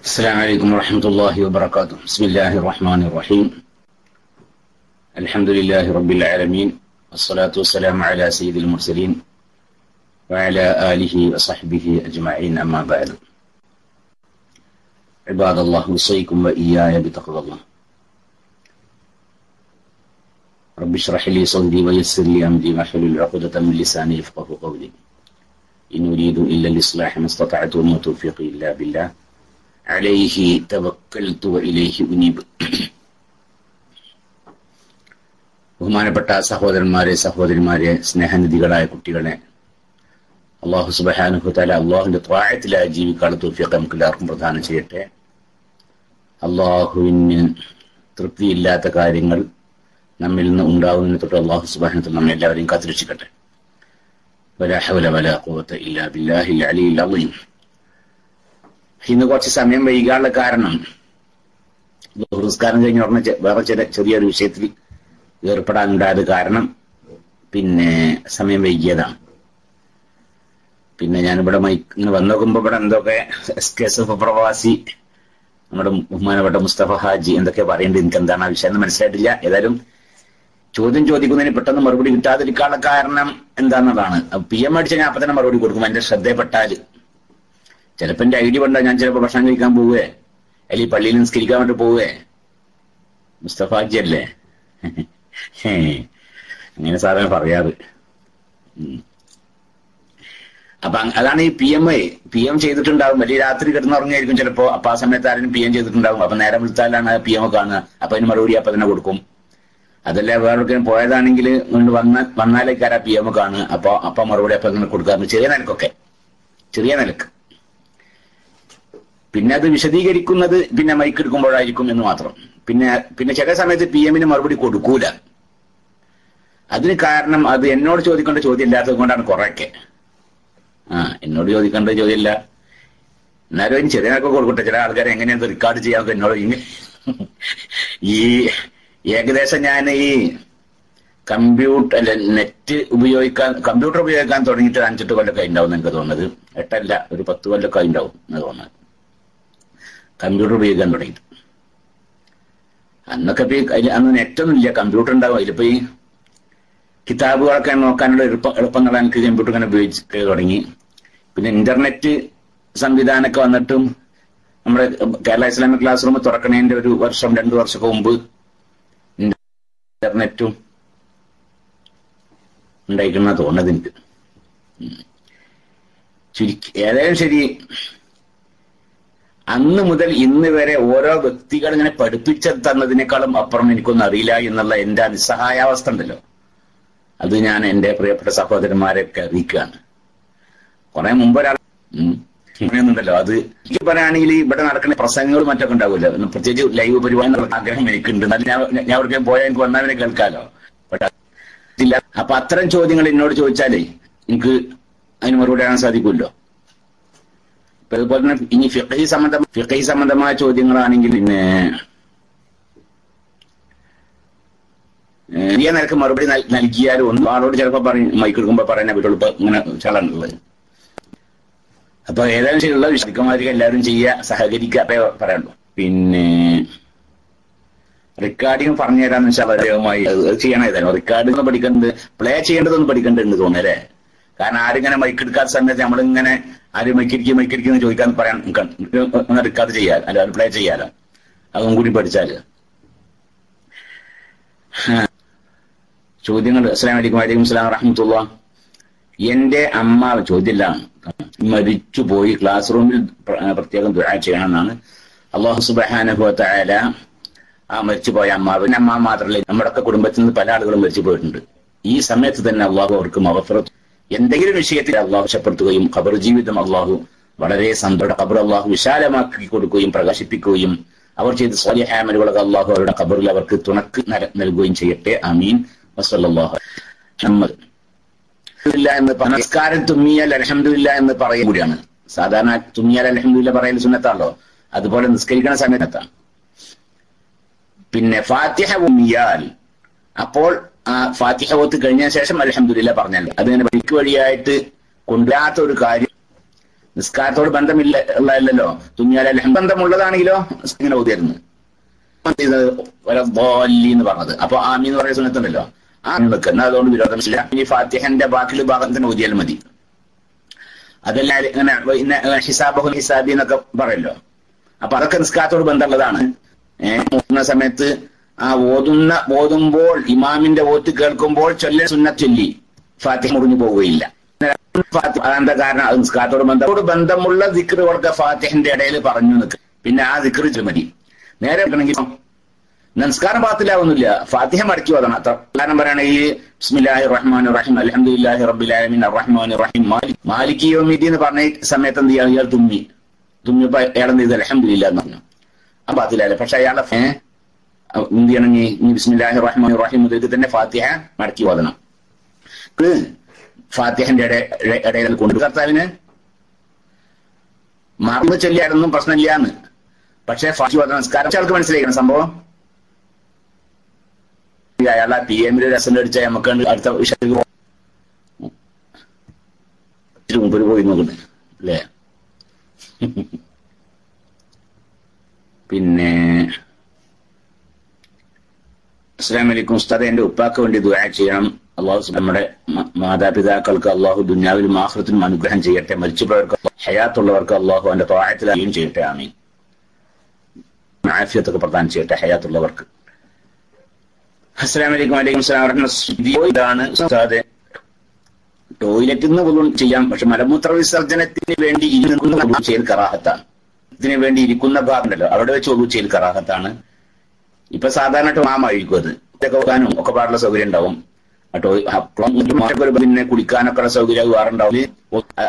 السلام عليكم ورحمة الله وبركاته. بسم الله الرحمن الرحيم. الحمد لله رب العالمين، والصلاة والسلام على سيد المرسلين وعلى آله وصحبه أجمعين، أما بعد. عباد الله، أوصيكم وإياي بتقوى الله. رب اشرح لي صدري ويسر لي أمري واحلل عقدة من لساني يفقهوا قولي. إن أريد إلا الإصلاح ما استطعت وما توفيقي إلا بالله അലൈഹി തവക്കൽതു വഇലൈഹി ഉനീബ്. ബഹുമാനപ്പെട്ട സഹോദരന്മാരെ, സഹോദരിമാരെ, സ്നേഹനിധികളായ കുട്ടികളെ, അല്ലാഹു സുബ്ഹാനഹു വ തആല അല്ലാഹുവിന്റെ ത്വാഅത്തിലായി ജീവിക്കാനുള്ള തൗഫീഖ് നമുക്ക് എല്ലാവർക്കും പ്രദാനം ചെയ്യട്ടെ. അല്ലാഹുവിന് തൃപ്തിയില്ലാത്ത കാര്യങ്ങൾ നമ്മിൽ നിന്ന് ഉണ്ടാവുന്നതിന് തൊട്ട് അല്ലാഹു സുബ്ഹാനഹു വ തആല നമ്മെ എല്ലാവരെയും കാത്തുരക്ഷിക്കട്ടെ. വലാ ഹൗല വലാ ഖുവത ഇല്ലാ ബില്ലാഹിൽ അലിയിൽ അളീം. ഇന്ന് കുറച്ച് സമയം വൈകാനുള്ള കാരണം നമസ്കാരം കഴിഞ്ഞ ഉടനെ വേറെ ചെറിയൊരു വിഷയത്തിൽ ഏർപ്പെടാനുണ്ടായത് കാരണം സമയം വൈകിയതാണ്. ഞാനിവിടെ ഇങ്ങനെ വന്നു നോക്കുമ്പോ ഇവിടെ എന്തൊക്കെ SKSF പ്രവാസി നമ്മുടെ ബഹുമാനപ്പെട്ട മുസ്തഫ ഹാജി എന്തൊക്കെ പറയേണ്ടത്, എനിക്ക് എന്താണ് ആ വിഷയം മനസ്സിലായിട്ടില്ല. ഏതായാലും ചോദ്യം ചോദിക്കുന്നതിന് പെട്ടെന്ന് മറുപടി കിട്ടാതിരിക്കാനുള്ള കാരണം എന്താണെന്നതാണ്. PM അടിച്ചാൽ ഞാൻ അപ്പൊ തന്നെ മറുപടി കൊടുക്കും, എന്റെ ശ്രദ്ധയപ്പെട്ടാല്. ചിലപ്പോ എന്റെ ID പണ്ടാ ഞാൻ ചിലപ്പോ ഭക്ഷണം കഴിക്കാൻ പോവേ, അല്ലെങ്കിൽ പള്ളിയിൽ നിസ്കരിക്കാൻ വേണ്ടി പോവേ. മുസ്തഫാജി അല്ലേ അങ്ങനെ സാധാരണ പറയാറ്. അപ്പൊ അതാണ് ഈ PM ചെയ്തിട്ടുണ്ടാവും. വലിയ രാത്രി കിടന്നുറങ്ങിയായിരിക്കും ചിലപ്പോ. അപ്പൊ ആ സമയത്ത് ആരും PM ചെയ്തിട്ടുണ്ടാവും. അപ്പൊ നേരം വിളിച്ചാലാണ് PM കാണുക. അപ്പൊ അതിന് മറുപടി അപ്പൊ തന്നെ കൊടുക്കും. അതല്ല വേറെ പോയതാണെങ്കിൽ വന്നാലേക്കാരാ PM കാണുക. അപ്പൊ മറുപടി അപ്പൊ തന്നെ കൊടുക്കാറുണ്ട്. ചെറിയ നിലക്ക്. പിന്നെ അത് വിശദീകരിക്കുന്നത് മൈക്ക് എടുക്കുമ്പോഴായിരിക്കും എന്ന് മാത്രം. പിന്നെ ചില സമയത്ത് PM മറുപടി കൊടുക്കൂല. അതിന് കാരണം അത് എന്നോട് ചോദിക്കേണ്ട ചോദ്യം ഇല്ലാത്തത് കൊണ്ടാണ്. കുറെയൊക്കെ എന്നോട് ചോദിക്കേണ്ട ചോദ്യമില്ല, എന്നാലും അതിന് ചെറിയ നിലക്ക് കൊടുക്കട്ടെ. ചില ആൾക്കാരെ എങ്ങനെയാണ് റെക്കോർഡ് ചെയ്യാൻ എന്നോട് ഈ ഏകദേശം ഞാൻ ഈ കമ്പ്യൂട്ടർ ഉപയോഗിക്കാൻ തുടങ്ങിയിട്ട് 5-8 കൊല്ലമൊക്കെ ഉണ്ടാവും എനിക്ക് തോന്നുന്നത്. 8 അല്ല, ഒരു 10 കൊല്ലമൊക്കെ ഉണ്ടാവും എന്ന് തോന്നുന്നത് കമ്പ്യൂട്ടർ ഉപയോഗിക്കാൻ തുടങ്ങിയിട്ട്. അന്നൊക്കെ അന്ന് നെറ്റൊന്നും ഇല്ല, കമ്പ്യൂട്ടർ ഉണ്ടാവും. അതിലിപ്പോ ഈ കിതാബുകളൊക്കെ നോക്കാനുള്ള എളുപ്പങ്ങളാണ് എനിക്ക് കമ്പ്യൂട്ടർ ഇങ്ങനെ ഉപയോഗിച്ച് തുടങ്ങി. പിന്നെ ഇന്റർനെറ്റ് സംവിധാനമൊക്കെ വന്നിട്ടും നമ്മുടെ കേരള ഇസ്ലാമിക് ക്ലാസ് റൂം തുറക്കണേന്റെ ഒരു 1-2 വർഷമൊക്കെ മുമ്പ് ഇന്റർനെറ്റും ഉണ്ടായിരിക്കുന്ന തോന്നുന്നത് എനിക്ക്. ഏതായാലും ശരി, അന്ന് മുതൽ ഇന്ന് വരെ ഓരോ വ്യക്തികൾ ഇങ്ങനെ പഠിപ്പിച്ചു തന്നതിനേക്കാളും അപ്പുറം എനിക്കൊന്നും അറിയില്ല എന്നുള്ള എന്റെ നിസ്സഹായാവസ്ഥ ഉണ്ടല്ലോ, അത് ഞാൻ എന്റെ പ്രിയപ്പെട്ട സഹോദരന്മാരെയൊക്കെ അറിയിക്കുകയാണ്. കുറെ മുമ്പ് ഒരാളുണ്ടല്ലോ, അത് എനിക്ക് പറയുകയാണെങ്കിൽ ഇവിടെ നടക്കുന്ന പ്രസംഗങ്ങളും മറ്റൊക്കെ ഉണ്ടാവില്ല, പ്രത്യേകിച്ച് ലൈവ് പരിപാടി ആഗ്രഹം എനിക്കുണ്ട്. ഞാൻ എവിടേക്കും പോയാൽ എനിക്ക് വന്നവനെ കേൾക്കാലോ. അപ്പൊ അത്തരം ചോദ്യങ്ങൾ എന്നോട് ചോദിച്ചാലേ എനിക്ക് അതിന് മറുപടി പറയാൻ സാധിക്കുമല്ലോ. ഇപ്പൊ അതുപോലെ തന്നെ ഇനി ഫിഖഹി സംബന്ധമായ ചോദ്യങ്ങളാണെങ്കിൽ വലിയ നിരക്ക് മറുപടി നൽകിയാലും ഒന്നും ആളോട് ചിലപ്പോ മൈക്ക് എടുക്കുമ്പോ പറയാൻ പറ്റുള്ളൂ. ഇപ്പൊ ഇങ്ങനെ ചളന്നുള്ളത്. അപ്പൊ ഏതായാലും ശരിയുള്ള വിശദമായിരിക്കും എല്ലാവരും ചെയ്യുക, സഹകരിക്കുക, പറയാനുള്ളൂ. റെക്കോർഡിങ് പറഞ്ഞു തരാന്ന് വെച്ചാൽ പ്രത്യേകമായി അത് ചെയ്യണം. ഏതായാലും റെക്കോർഡിങ് പഠിക്കേണ്ടത്, പ്ലേ ചെയ്യേണ്ടതൊന്നും പഠിക്കേണ്ടതുണ്ട് തോന്നുന്നു അല്ലേ. കാരണം ആരിങ്ങനെ മൈക്ക് എടുക്കാത്ത സമയത്ത് നമ്മളിങ്ങനെ ആരും മൈക്കിരിക്കുന്നു ചോദിക്കാൻ പറയാൻ റെക്കോർഡ് ചെയ്യാൻ, അല്ല പ്ലേ ചെയ്യാലോ. അതും കൂടി പഠിച്ചാല് ചോദ്യങ്ങൾ. അസ്സലാമു അലൈക്കും. വഅലൈക്കും സലാം വറഹ്മത്തുള്ളാഹി. എന്റെ അമ്മ ചോദ്യമില്ല, മരിച്ചുപോയി. ക്ലാസ് റൂമിൽ പ്രത്യേകം ദുആ ചെയ്യണമെന്നാണ്. അല്ലാഹു സുബ്ഹാനഹു വ തആല ആ മരിച്ചുപോയ അമ്മ മാത്രമല്ല, നമ്മുടെയൊക്കെ കുടുംബത്തിൽ നിന്ന് പല ആളുകളും മരിച്ചു പോയിട്ടുണ്ട്. ഈ സമയത്ത് തന്നെ അള്ളാഹു അവർക്ക് മഗ്ഫിറത്ത്, എന്തെങ്കിലും വിഷയത്തിൽ അള്ളാഹു രക്ഷപ്പെടുത്തുകയും ഖബർ ജീവിതം അള്ളാഹു വളരെ ഖബർ അള്ളാഹു വിശാലമാക്കി കൊടുക്കുകയും പ്രകാശിപ്പിക്കുകയും അവർ ചെയ്ത സ്വാലിഹായ അമലുകളൊക്കെ അള്ളാഹു അവരുടെ ഖബറിൽ അവർക്ക് തുണക്ക് നൽകുകയും ചെയ്യട്ടെ. ആമീൻ. വസല്ലല്ലാഹു എന്ന് നമസ്കാരം തുമ്മിയാൽ അൽഹംദുലില്ലാഹ് എന്ന് പറയുക കൂടിയാണ്. സാധാരണ തുമ്മിയാൽ അൽഹംദുലില്ലാഹ് പറയൽ സുന്നത്താണല്ലോ, അതുപോലെ നിസ്കരിക്കുന്ന സമയത്താണ്. ഫാത്തിഹ ഉമ്മിയാൽ, അപ്പോൾ ഫാത്തിഹ ഓത്ത് കഴിഞ്ഞ ശേഷം അൽഹംദുലില്ലാഹ് പറഞ്ഞല്ലോ. അതിങ്ങനെ വഴിക്ക് വഴിയായിട്ട് കൊണ്ടുവരാത്ത ഒരു കാര്യം നിസ്കാരത്തോട് ബന്ധമില്ല ഉള്ളതല്ലോ. തുന്നിയാൽ ബന്ധമുള്ളതാണെങ്കിലോ ഇങ്ങനെ ഓതിയായിരുന്നു എന്ന് പറഞ്ഞത്. അപ്പൊ ആമി എന്ന് പറയുന്ന സുന്നത്തുണ്ടല്ലോ, ആമി വെക്കുന്ന അതുകൊണ്ട് വിരോധമില്ല. ഇനി ഫാത്തിഹന്റെ ബാക്കിയുള്ള ഭാഗം തന്നെ ഓതിയാൽ മതി. അതെല്ലാം ഇങ്ങനെ ഹിസാബഹുൽ ഹിസാബി എന്നൊക്കെ പറയല്ലോ. അപ്പൊ അതൊക്കെ നിസ്കാരത്തോട് ബന്ധമുള്ളതാണ്. ഓതുന്ന സമയത്ത് ആ ഓതുമ്പോൾ ഇമാമിന്റെ ഓത്ത് കേൾക്കുമ്പോൾ സുന്നത്ത് ചൊല്ലി ഫാത്തിഹ മുറിഞ്ഞു പോവുകയില്ല. അതെന്താ കാരണം? അത് നിസ്കാരത്തോട് ബന്ധമുള്ള ദിക്റുകളൊക്കെ ഫാത്തിഹന്റെ ഇടയിൽ പറഞ്ഞു നിൽക്കും. പിന്നെ ആ ദിക്റ് മതി. നേരെ വെക്കണമെങ്കിൽ നമസ്കാരം ബാത്തിലാവുന്നില്ല, ഫാത്തിഹ മടക്കി ഓതണം. അത്ര കാരണം പറയുകയാണെങ്കിൽ ബിസ്മില്ലാഹിർ റഹ്മാനിർ റഹീം അൽഹംദുലില്ലാഹി റബ്ബിൽ ആലമീൻ അർറഹ്മാനിർ റഹീം മാലികി യൗമിദ്ദീൻ എന്ന് പറഞ്ഞ സമയത്ത് എന്ത് ചെയ്യാം? ഇയാൾ തുമ്മിയപ്പോ അയാൾ എന്ത് ചെയ്ത് അൽഹംദുലില്ലാ എന്ന് പറഞ്ഞു. ആ ബാത്തിലല്ലേ. പക്ഷെ അയാളെ എന്ത് ചെയ്യണമെങ്കിൽ ബിസ്മില്ലാഹിർ റഹ്മാനിർ റഹീം മുതൽക്ക് തന്നെ ഫാത്തിഹ മടക്കി ഓതണം. ഫാത്തിഹന്റെ ഇടയിൽ കൊണ്ട് കർത്താവിന് മറന്നു ചൊല്ലിയാലൊന്നും പ്രശ്നമില്ലാന്ന്. പക്ഷെ ഫാത്തിഹ നമസ്കാരം ആൾക്ക് മനസ്സിലാക്കണം സംഭവം. അയാളെ പി എമ്മിൽ രസം അടിച്ചാൽ നമുക്ക് അടുത്ത വിഷയത്തിൽ മുമ്പിൽ പോയി നോക്കണ്ടേ അല്ലേ? പിന്നെ അസ്സലാമു അലൈക്കും ഉസ്താദേ, എന്റെ ഉപ്പാക്ക് വേണ്ടി ദുആ ചെയ്യണം. അള്ളാഹു നമ്മുടെ മാതാപിതാക്കൾക്ക് അള്ളാഹു ദുനിയാവിലും ആഖിറത്തിലും അനുഗ്രഹം ചെയ്യട്ടെ. മരിച്ചുപോയവർക്ക് ഹയാത്തുള്ളവർക്ക് അള്ളാഹു അവന്റെ ത്വാഅത്തിലും ചെയ്യട്ടെ. ആമീൻ. ആഫിയത്തൊക്കെ പ്രദാനം ചെയ്യട്ടെ ഹയാത്തുള്ളവർക്ക്. അസ്സലാമു അലൈക്കും. വലൈക്കും അസ്സലാം വറഹ്മത്തുള്ളാഹി. ഇതാണ് ഉസ്താദേ, ടോയ്ലറ്റിൽ നിന്ന് വുളു ചെയ്യാം, പക്ഷെ മലമൂത്ര വിസർജനത്തിന് വേണ്ടി ഇരിക്കുന്ന ചെയ്യൽ കറാഹത്താണ്. ഇതിനു വേണ്ടി ഇരിക്കുന്ന ഭാഗം ഉണ്ടല്ലോ, അവിടെ വെച്ച് വുളു ചെയ്യൽ കറാഹത്താണ്. ഇപ്പൊ സാധാരണ മാമായിരിക്കും അത് ഇതൊക്കെ വെക്കാനും ഒക്കെ പാടുള്ള സൗകര്യം ഉണ്ടാവും. പിന്നെ കുളിക്കാനൊക്കെ ഉള്ള സൗകര്യം വേറുണ്ടാവും.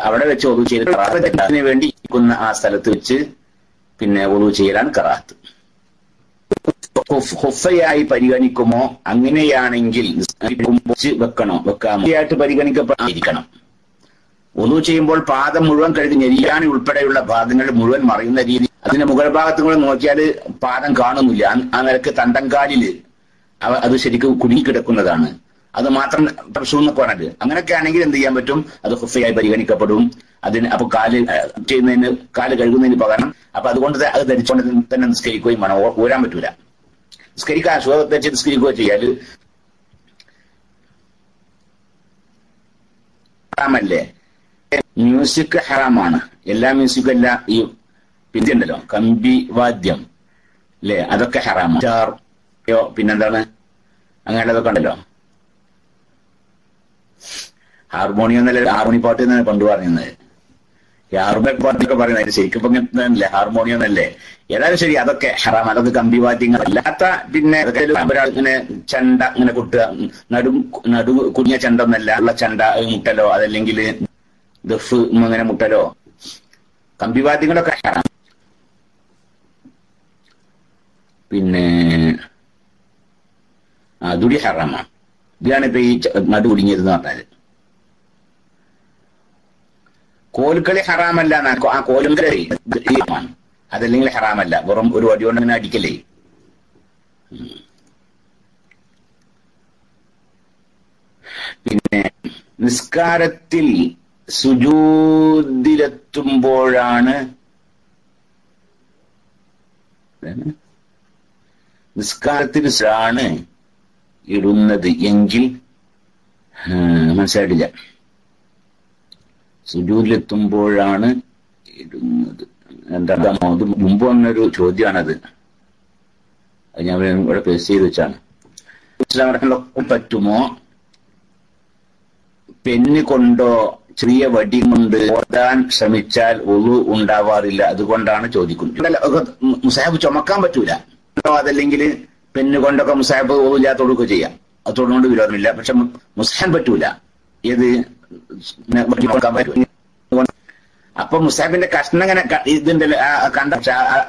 അവിടെ വെച്ച് വുളു ചെയ്യൽ കറാഹത്ത്. അതിനു വേണ്ടി ഇരിക്കുന്ന ആ സ്ഥലത്ത് വെച്ച് പിന്നെ വുളു ചെയ്യലാണ് കറാഹത്ത്. ഹുഫയായി പരിഗണിക്കുമോ? അങ്ങനെയാണെങ്കിൽ വെക്കാമോ? പരിഗണിക്കപ്പെട്ടിരിക്കണം. വുളു ചെയ്യുമ്പോൾ പാദം മുഴുവൻ കഴുകി ഞെരിയാണി ഉൾപ്പെടെയുള്ള ഭാഗങ്ങൾ മുഴുവൻ മറയുന്ന രീതി. അതിന്റെ മുകൾ ഭാഗത്തും കൂടെ നോക്കിയാൽ പാദം കാണുന്നില്ല. ആ നിലക്ക് തണ്ടൻകാലില് അത് ശരിക്കും കുടുങ്ങിക്കിടക്കുന്നതാണ്. അത് മാത്രം പ്രശ്നമെന്നൊക്കെ പറഞ്ഞത്. അങ്ങനെയൊക്കെ ആണെങ്കിൽ എന്ത് ചെയ്യാൻ പറ്റും? അത് ഹുഫയായി പരിഗണിക്കപ്പെടും. അതിന് അപ്പൊ കാല് കഴുകുന്നതിന് പകരം അപ്പൊ അതുകൊണ്ട് അത് ധരിച്ചുകൊണ്ട് തന്നെ നിസ്കരിക്കുകയും വേണം. ഊരാൻ പറ്റൂല. നിസ്കരിക്കാൻ സുഖത്തെ വെച്ച് നിസ്കരിക്കുക ചെയ്യാല് ഹറാമല്ലേ? മ്യൂസിക് ഹറാമാണ്. എല്ലാ മ്യൂസിക്കും അല്ല. ഈ പിന്നെ ഉണ്ടല്ലോ കമ്പി വാദ്യം അല്ലേ, അതൊക്കെ ഹറാമാണ്. പിന്നെന്താണ് അങ്ങനെയുള്ളതൊക്കെ ഉണ്ടല്ലോ. ഹാർമോണിയം എന്നല്ല, ഹാർമോണി പാട്ട് എന്നാണ് പണ്ട് പറയുന്നത്. ഈ ഹാർമോണിക് പാട്ടൊക്കെ പറയുന്നത് ശരിക്കും ഇപ്പൊ ഇങ്ങനല്ലേ ഹാർമോണിയം എന്നല്ലേ. ഏതായാലും ശരി, അതൊക്കെ ഹറാം. അതൊക്കെ കമ്പിവാദ്യങ്ങൾ അല്ലാത്ത പിന്നെ ഒരാൾ ഇങ്ങനെ ചെണ്ട ഇങ്ങനെ കൊട്ടുക, നടു കുഞ്ഞ ചെണ്ട ഒന്നല്ല, ഉള്ള ചെണ്ട മുട്ടലോ അതല്ലെങ്കിൽ ദഫ് ഇങ്ങനെ മുട്ടലോ കമ്പിവാദ്യങ്ങളൊക്കെ ഹറാം. പിന്നെ അതുടി ഹറാമാണ്. ഇതാണ് ഇപ്പൊ ഈ നടു കുടുങ്ങിയതെന്ന് പറഞ്ഞാല്. കോൽക്കളി ഹറാമല്ല. ആ കോൽക്കളി അതല്ലെങ്കിൽ ഹറാമല്ല. വെറും ഒരു വടി കൊണ്ട് അങ്ങനെ അടിക്കലേ. പിന്നെ നിസ്കാരത്തിൽ സുജൂദിലെത്തുമ്പോഴാണ് ഇടുന്നത് എങ്കിൽ മനസ്സിലായിട്ടില്ല. സുജൂദിലെത്തുമ്പോഴാണ് ഇടുന്നത് എന്താ? അത് മുമ്പ് വന്നൊരു ചോദ്യമാണത്. അത് ഞാൻ ഇവിടെ പേസ്റ്റ് ചെയ്ത് വെച്ചാണ്. പറ്റുമോ? പെന്ന് കൊണ്ടോ ചെറിയ വടി കൊണ്ട് ഓതാൻ ശ്രമിച്ചാൽ ഒളു ഉണ്ടാവാറില്ല. അതുകൊണ്ടാണ് ചോദിക്കുന്നത്. മുസാഹിബ് ചുമക്കാൻ പറ്റൂല. അതല്ലെങ്കിൽ പെന്ന് കൊണ്ടൊക്കെ മുസാഹിബ് ഒളില്ലാത്ത ഒടുക്കുക ചെയ്യാം. അത് തൊടുകൊണ്ട് വിരോധമില്ല. പക്ഷെ മുസാഹിബ് പറ്റൂല. ഏത് കൊടുക്കാൻ പറ്റൂല. അപ്പൊ മുസാഹിബിന്റെ കഷ്ണം അങ്ങനെ ഇതിന്റെ കണ്ട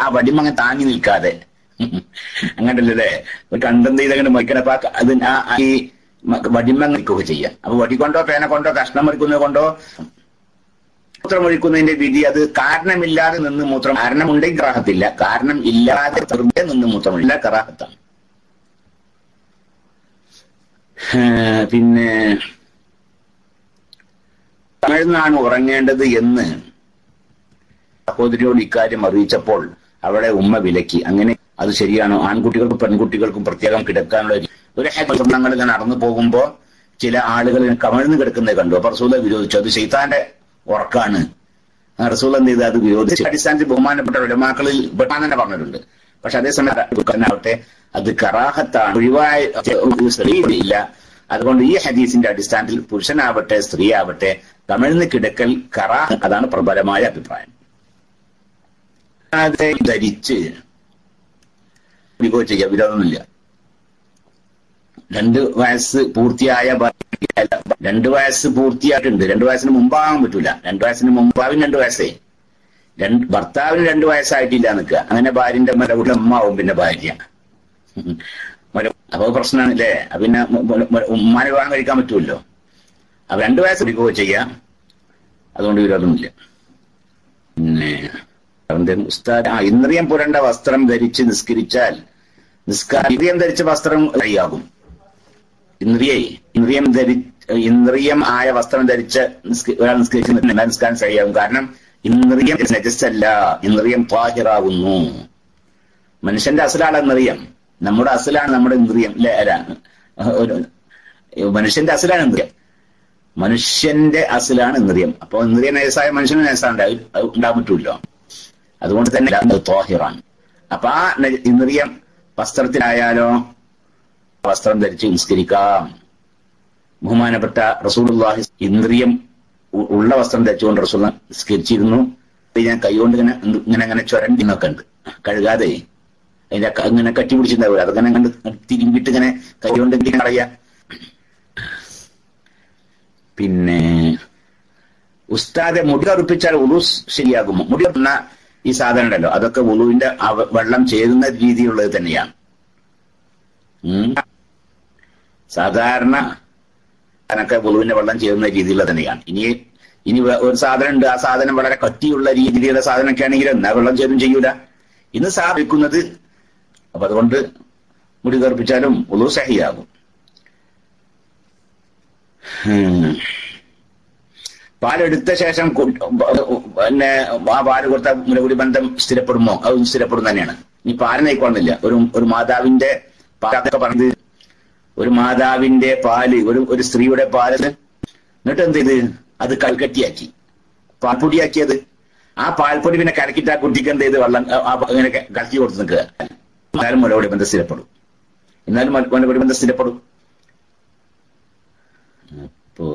ആ വടിമ അങ്ങനെ താങ്ങി നിൽക്കാതെ അങ്ങനല്ലേ ഒരു കണ്ടെന്ത് ചെയ്തങ്ങനെ മറിക്കണം. അപ്പൊ അത് ഈ വടിമ നിൽക്കുക ചെയ്യാം. അപ്പൊ വടി കൊണ്ടോ പേന കൊണ്ടോ കഷ്ണം മറിക്കുന്നത് കൊണ്ടോ മൂത്രമൊഴിക്കുന്നതിന്റെ വിധി അത് കാരണമില്ലാതെ നിന്ന് മൂത്രം, കാരണമുണ്ടെങ്കിൽ കറാഹത്തില്ല. കാരണം ഇല്ലാതെ വെറുതെ നിന്ന് മൂത്രമില്ല, കറാഹത്താണ്. പിന്നെ തമിഴ്നാണ് ഉറങ്ങേണ്ടത് എന്ന് സഹോദരിയോട് ഇക്കാര്യം അറിയിച്ചപ്പോൾ അവളെ ഉമ്മ വിലക്കി. അങ്ങനെ അത് ശരിയാണോ? ആൺകുട്ടികൾക്കും പെൺകുട്ടികൾക്കും പ്രത്യേകം കിടക്കാനുള്ള ഒരു ഞങ്ങൾ ഇങ്ങനെ നടന്നു പോകുമ്പോ ചില ആളുകൾ കമഴ്ന്ന് കിടക്കുന്നത് കണ്ടു. അപ്പൊ റസൂല വിരോധിച്ചു. അത് ശൈത്താന്റെ ഉറക്കാണ്. റസൂൽ എന്ത് ചെയ്ത് അത് വിരോധിച്ച് അടിസ്ഥാനത്തിൽ ബഹുമാനപ്പെട്ട ഉലമാക്കളിൽ ബഹുമാനം തന്നെ പറഞ്ഞിട്ടുണ്ട്. പക്ഷെ അതേസമയം അത് കറാഹത്താണ്, ഒഴിവായ സ്ത്രീയില്ല. അതുകൊണ്ട് ഈ ഹദീസിന്റെ അടിസ്ഥാനത്തിൽ പുരുഷനാവട്ടെ സ്ത്രീ ആവട്ടെ കമിഴ്ന്ന് കിടക്കൽ കറാഹ്, അതാണ് പ്രബലമായ അഭിപ്രായം. അത് ധരിച്ച് ചെയ്യാം, വിരോധമൊന്നുമില്ല. 2 വയസ്സ് പൂർത്തിയായ 2 വയസ്സ് പൂർത്തിയായിട്ടുണ്ട്. 2 വയസ്സിന് മുമ്പാകാൻ പറ്റൂല. 2 വയസ്സിന് മുമ്പാവിന് 2 വയസ്സേ. ഭർത്താവിന് 2 വയസ്സായിട്ടില്ല നിൽക്കുക. അങ്ങനെ ഭാര്യന്റെ മരവിടെ ഉമ്മാവും പിന്നെ ഭാര്യ. അപ്പൊ പ്രശ്നമാണ് അല്ലേ? പിന്നെ ഉമ്മാനെ വിവാഹം കഴിക്കാൻ പറ്റുമല്ലോ. അപ്പൊ 2 വയസ്സ് എടുക്കുകയോ ചെയ്യാം. അതുകൊണ്ട് വിരോധമില്ല. പിന്നെ ഉസ്താദ്, ഇന്ദ്രിയം പുരണ്ട വസ്ത്രം ധരിച്ച് നിസ്കരിച്ചാൽ ഇന്ദ്രിയം ധരിച്ച വസ്ത്രം കൈയാകും. ഇന്ദ്രിയം ആയ വസ്ത്രം ധരിച്ച് ഒരാൾ നിസ്കാരം കഴിയാകും. കാരണം ഇന്ദ്രിയം നജസ്സല്ല, ഇന്ദ്രിയം ത്വാഹിറാകുന്നു. മനുഷ്യന്റെ അസലാണ് ഇന്ദ്രിയം. നമ്മുടെ അസലാണ് നമ്മുടെ ഇന്ദ്രിയം. മനുഷ്യന്റെ അസലാണ് ഇന്ദ്രിയം. മനുഷ്യന്റെ അസലാണ് ഇന്ദ്രിയം. അപ്പൊ ഇന്ദ്രിയ നജസായ മനുഷ്യന് നജസാ ഉണ്ടാകാൻ പറ്റൂല്ലോ. അതുകൊണ്ട് തന്നെ ത്വാഹിറാണ്. അപ്പൊ ആ ഇന്ദ്രിയം വസ്ത്രത്തിലായാലോ വസ്ത്രം ധരിച്ച് നിസ്കരിക്കാം. ബഹുമാനപ്പെട്ട റസൂലുള്ളാഹി ഇന്ദ്രിയം ഉള്ള വസ്ത്രം ധരിച്ചുകൊണ്ട് റസൂൽ നിസ്കരിച്ചിരുന്നു. ഞാൻ കൈകൊണ്ട് ഇങ്ങനെ ചുരണ്ടി എന്നൊക്കെ ഉണ്ട്, കഴുകാതെ അതിന്റെ ഇങ്ങനെ കട്ടി പിടിച്ചിട്ടുണ്ടാവില്ല, അതങ്ങനെ കണ്ട് തിരുമ്പിട്ട് ഇങ്ങനെ കൈകൊണ്ട് ഇങ്ങനെ കളയാ. പിന്നെ ഉസ്താദെ, മുടി കറുപ്പിച്ചാൽ ഉളു ശരിയാകുമോ? മുടി കറുന്ന ഈ സാധനം ഉണ്ടല്ലോ, അതൊക്കെ ഉളുവിന്റെ വെള്ളം ചേരുന്ന രീതിയിലുള്ളത് തന്നെയാണ്. സാധാരണ അതിനൊക്കെ ഉളുവിന്റെ വെള്ളം ചേരുന്ന രീതിയിലുള്ള തന്നെയാണ്. ഇനി ഒരു സാധനം ഉണ്ട്, ആ സാധനം വളരെ കട്ടിയുള്ള രീതിയിലുള്ള സാധനമൊക്കെ ആണെങ്കിൽ എന്നാ വെള്ളം ചേരും ചെയ്യൂല. ഇന്ന് സ്ഥാപിക്കുന്നത്. അപ്പൊ അതുകൊണ്ട് മുടി കറുപ്പിച്ചാലും ഉളു സഹിയാകും. പാലെടുത്ത ശേഷം പിന്നെ ആ പാല് കൊടുത്ത മുലകുടി ബന്ധം സ്ഥിരപ്പെടുമോ? അത് സ്ഥിരപ്പെടും തന്നെയാണ്. ഇനി പാലിനായിക്കൊള്ളില്ല. ഒരു മാതാവിന്റെ പാലൊക്കെ പറഞ്ഞത്, ഒരു മാതാവിന്റെ പാല്, ഒരു സ്ത്രീയുടെ പാല്, എന്നിട്ട് എന്ത് ചെയ്ത് അത് കൽക്കട്ടിയാക്കി പാൽപ്പൊടിയാക്കിയത്. ആ പാൽപ്പൊടി പിന്നെ കലക്കിട്ട് ആ കുട്ടിക്ക് എന്ത് ചെയ്ത് വെള്ളം ഇങ്ങനെ കലക്കി കൊടുത്ത് നിൽക്കുക. എന്നാലും മുലകുടി ബന്ധം സ്ഥിരപ്പെടും. മുലകുടി ബന്ധം സ്ഥിരപ്പെടും. അപ്പോ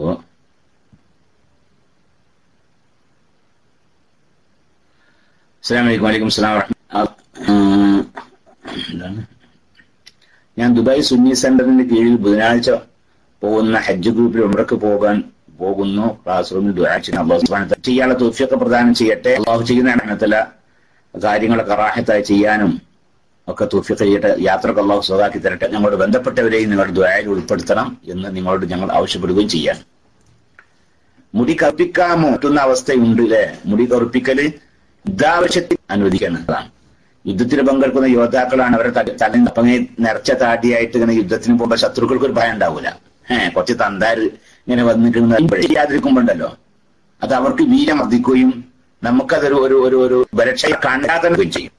അസ്സലാമു അലൈക്കും. വലൈക്കും സ്സലാം. ഞാൻ ദുബായ് സുന്നി സെന്ററിന്റെ കീഴിൽ ബുധനാഴ്ച പോകുന്ന ഹജ്ജ് ഗ്രൂപ്പിൽ ഉംറക്ക് പോകുന്നു. ക്ലാസ് റൂമിൽ ദുആ ചെയ്യുന്നു. അല്ലാഹു സുബ്ഹാനഹു വ തആല ചെയ്യാനുള്ള തൗഫീഖ് പ്രദാനം ചെയ്യട്ടെ. അല്ലാഹു ചെയ്യുന്ന കാര്യങ്ങളൊക്കെ റാഹത്തായി ചെയ്യാനും ഒക്കെ തൗഫീഖ് ചെയ്യട്ടെ. യാത്രക്ക് അല്ലാഹു സുഖാക്കി തരട്ടെ. ഞങ്ങളോട് ബന്ധപ്പെട്ടവരെയും നിങ്ങളുടെ ദുആയിൽ ഉൾപ്പെടുത്തണം എന്ന് നിങ്ങളോട് ഞങ്ങൾ ആവശ്യപ്പെടുകയും ചെയ്യാം. മുടി കറുപ്പിക്കാമോ? പറ്റുന്ന അവസ്ഥയുണ്ട് അല്ലേ? മുടി കറുപ്പിക്കല് യുദ്ധാവശ്യത്തിൽ അനുവദിക്കുന്നതാണ്. യുദ്ധത്തിന് പങ്കെടുക്കുന്ന യോദ്ധാക്കളാണ്. അവരെ തലപ്പങ്ങി നിറച്ച താടിയായിട്ട് ഇങ്ങനെ യുദ്ധത്തിന് പോകുമ്പോൾ ശത്രുക്കൾക്ക് ഒരു ഭയം ഉണ്ടാവൂല. കുറച്ച് തന്താര് ഇങ്ങനെ വന്നിട്ട് ചെയ്യാതിരിക്കുമ്പോണ്ടല്ലോ, അത് അവർക്ക് വീര്യം വർദ്ധിക്കുകയും നമുക്കതൊരു ഒരു ഒരു ഒരു ബലക്ഷയെ കണ്ടാൽ തന്നെ ചെയ്യും.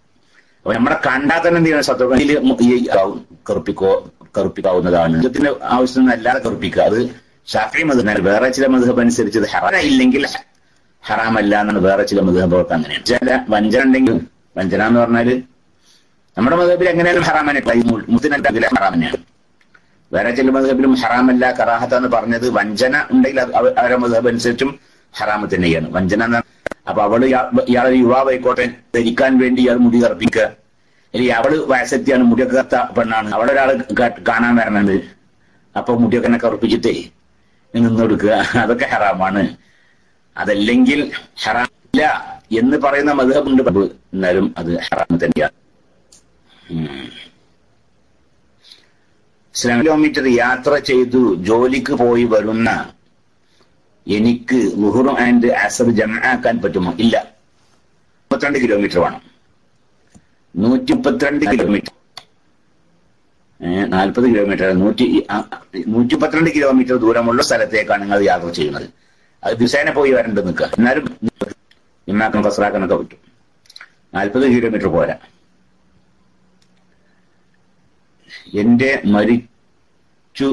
അപ്പൊ നമ്മളെ കണ്ടാൽ തന്നെ എന്ത് ചെയ്യണം? ശത്രുക്കളിൽ കറുപ്പിക്കാവുന്നതാണ്. യുദ്ധത്തിന്റെ ആവശ്യം അല്ലാതെ കറുപ്പിക്കുക. അത് ശാഫിഈ മദ്ഹബ്, വേറെ ചില മദ്ഹബ് അനുസരിച്ച് ഹറാം ഇല്ലെങ്കിൽ ഹറാമല്ല എന്നാണ്. വേറെ ചില മദ്ഹബുകൾക്ക് അങ്ങനെയാണ്. ചില വഞ്ചന ഉണ്ടെങ്കിൽ, വഞ്ചന എന്ന് പറഞ്ഞാല് നമ്മുടെ മദ്ഹബിൽ എങ്ങനെയാലും ഹറാമനെ മുത്തിനല്ല ഹറാമനെയാണ്. വേറെ ചില മദ്ഹബിലും ഹറാമല്ല കറാഹത്താന്ന് പറഞ്ഞത്. വഞ്ചന ഉണ്ടെങ്കിൽ അവരുടെ മദ്ഹബ് അനുസരിച്ചും ഹറാമ് തന്നെയാണ് വഞ്ചന. അപ്പൊ ഇയാളൊരു യുവാവായിക്കോട്ടെ, ധരിക്കാൻ വേണ്ടി ഇയാൾ മുടി കറുപ്പിക്കുക. അല്ലെങ്കിൽ അവള് വയസ്സെത്തിയാണ്, മുടിയൊക്കെ കറുത്ത പെണ്ണാണ്, അവിടെ ഒരാൾ കാണാൻ വരണത്, അപ്പൊ മുടിയൊക്കെ എന്നെ കറുപ്പിച്ചിട്ടേ നിന്നൊടുക്കുക, അതൊക്കെ ഹറാമാണ്. അതല്ലെങ്കിൽ ഹറാമില്ല എന്ന് പറയുന്ന മദ്ഹബ് ഉണ്ട്, എന്നാലും അത് ഹറാം തന്നെയാണ്. 7 കിലോമീറ്റർ യാത്ര ചെയ്തു ജോലിക്ക് പോയി വരുന്ന എനിക്ക് ളുഹ്ർ ആൻഡ് അസർ ജംആക്കാൻ പറ്റുമോ? ഇല്ല. 32 കിലോമീറ്റർ വേണം. 132 കിലോമീറ്റർ 40 കിലോമീറ്റർ 132 കിലോമീറ്റർ ദൂരമുള്ള സ്ഥലത്തേക്കാണ് നിങ്ങൾ യാത്ര ചെയ്യുന്നത്. അത് ദിവസേന പോയി വരേണ്ടത് നിൽക്കുക. എന്നാലും ഇന്നാക്കാൻ ഫസ്റാക്കാനൊക്കെ പറ്റും. 40 കിലോമീറ്റർ പോരാ. എന്റെ മരിച്ചു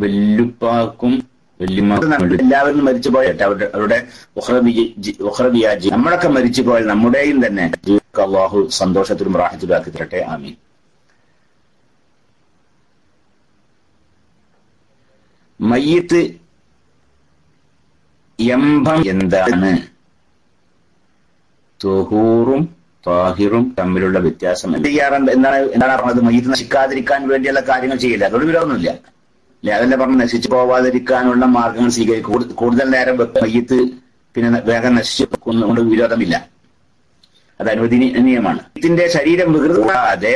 വല്ലുപ്പാക്കും വല്യമ്മക്കും എല്ലാവരും മരിച്ചു പോയിട്ട് അവരുടെ ഉഖ്റവിയാജി നമ്മളൊക്കെ മരിച്ചു പോയാൽ നമ്മുടെയും തന്നെ അല്ലാഹു സന്തോഷത്തിലും റാഹത്തിലും ആക്കി തരട്ടെ. ആമീൻ. മയ്യിത്ത് യംഭം എന്താണ്? തുഹൂറും താഹിറും തമ്മിലുള്ള വ്യത്യാസം എന്താണ് പറഞ്ഞത്? മയ്യിത്ത് നശിക്കാതിരിക്കാൻ വേണ്ടിയുള്ള കാര്യങ്ങൾ ചെയ്യില്ല, അതോട് വിരോധമൊന്നുമില്ല അല്ലെ? അതല്ലേ പറഞ്ഞ് നശിച്ചു പോവാതിരിക്കാനുള്ള മാർഗങ്ങൾ സ്വീകരിക്കും. കൂടുതൽ നേരം മയ്യിത്ത് പിന്നെ വേഗം നശിച്ചു കൊണ്ട് വിരോധമില്ല, അത് അനുവദനീയമാണ്. മയ്യിത്തിന്റെ ശരീരം വികൃതമാകാതെ